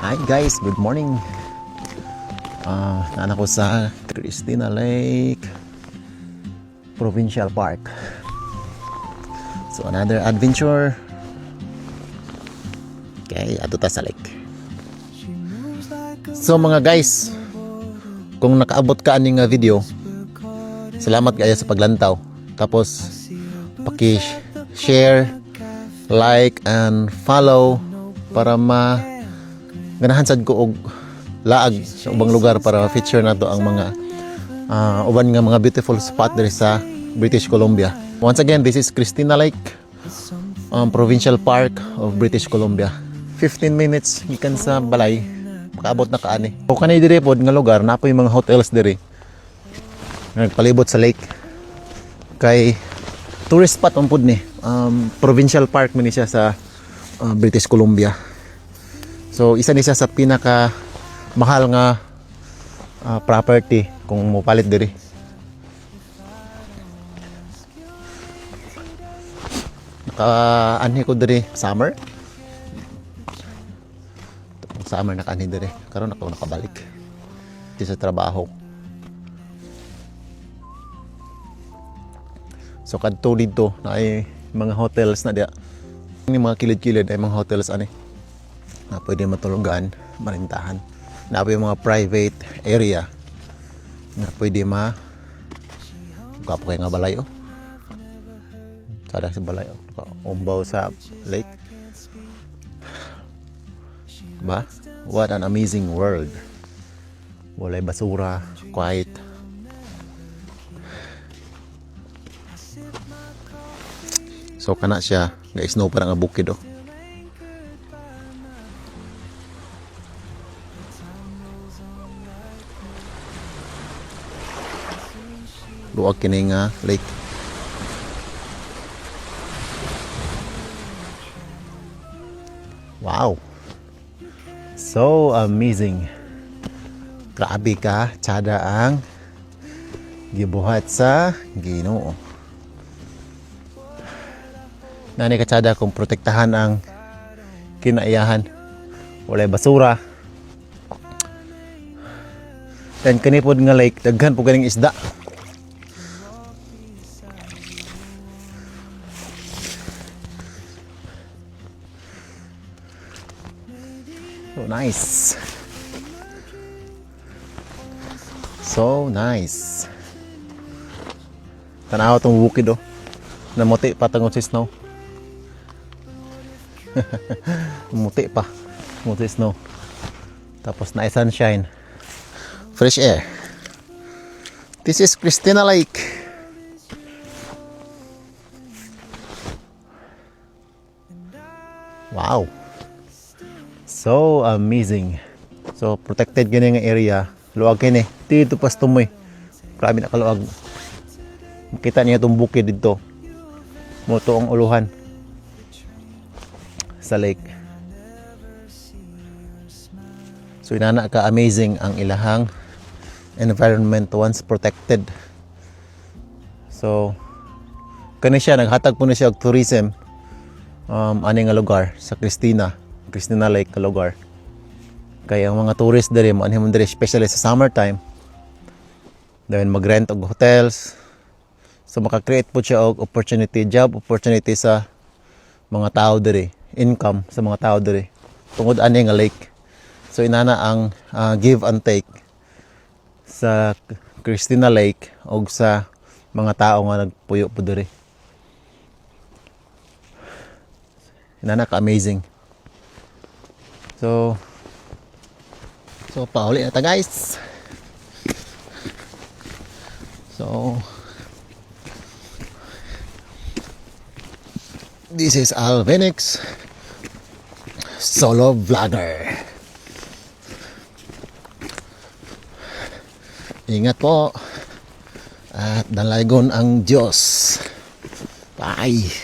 Hi guys, good morning. Naan ako sa Christina Lake Provincial Park. So another adventure. Okay, ato ta sa lake. So mga guys, kung nakaabot ka aning video, salamat kayo sa paglantaw. Tapos paki-share, like and follow para ganahan sad ko og laag sa ubang lugar para feature nato ang mga uban nga mga beautiful spot diri sa British Columbia. Once again, this is Christina Lake, Provincial Park of British Columbia. 15 minutes gikan sa balay, makaabot na kaani. O kanay diri pod nga lugar napoy mga hotels diri. Nagpalibot sa lake. Kay tourist spot on pod ni. Provincial Park man ni siya sa British Columbia. So isa ni siya sa pinaka mahal nga property kung mopalit diri. Naka-anhi ko diri summer naka-anhi diri. Karon ako nakabalik di sa trabaho. So kadto dito na ay mga hotels na dia. Ni mga kilid-kilid ay mga hotels ani na pwede matulugan, marintahan. Na yung mga private area na pwede kapo kayo nga balay oh. Sada sa balay oh. Umbaw sa lake. Ba? What an amazing world. Walay basura, quiet. So kana siya, guys, snow parang nga bukid oh. Luwag kini nga lake. Wow. So amazing. Grabe ka, tsada ang gibuhat sa Ginoo. Nani ka tsada kung protektahan ang kinaiyahan. Walay basura. Dan kanipod nga lake, daghan po ganing isda. So nice. So nice. Tanaw tong bukid oh. Namuti pa tungod sa snow. Muti pa. Muti snow. Tapos na sunshine. Fresh air. This is Christina Lake. Wow. So amazing. So protected gini nga area. Luwag kini. Dito pas tumoy. Grabe na kaluwag. Makita niya itong bukid dito. Moto ang uluhan sa lake. So inana ka amazing ang ilahang environment once protected. So kani siya naghatag po na siya og tourism ani nga lugar sa Christina Lake ka lugar. Kaya ang mga tourist diri mo anhim diri especially sa summertime. Then mag-rent og hotels. So maka-create po siya og job opportunity sa mga tao diri, income sa mga tao diri. Tungod ani nga lake. So inana ang give and take sa Christina Lake og sa mga tao nga nagpuyo po diri. Inana ka amazing. So pauli na ta guys. So this is Alvinix solo vlogger. Ingat po at dalaygon ang Diyos. Bye.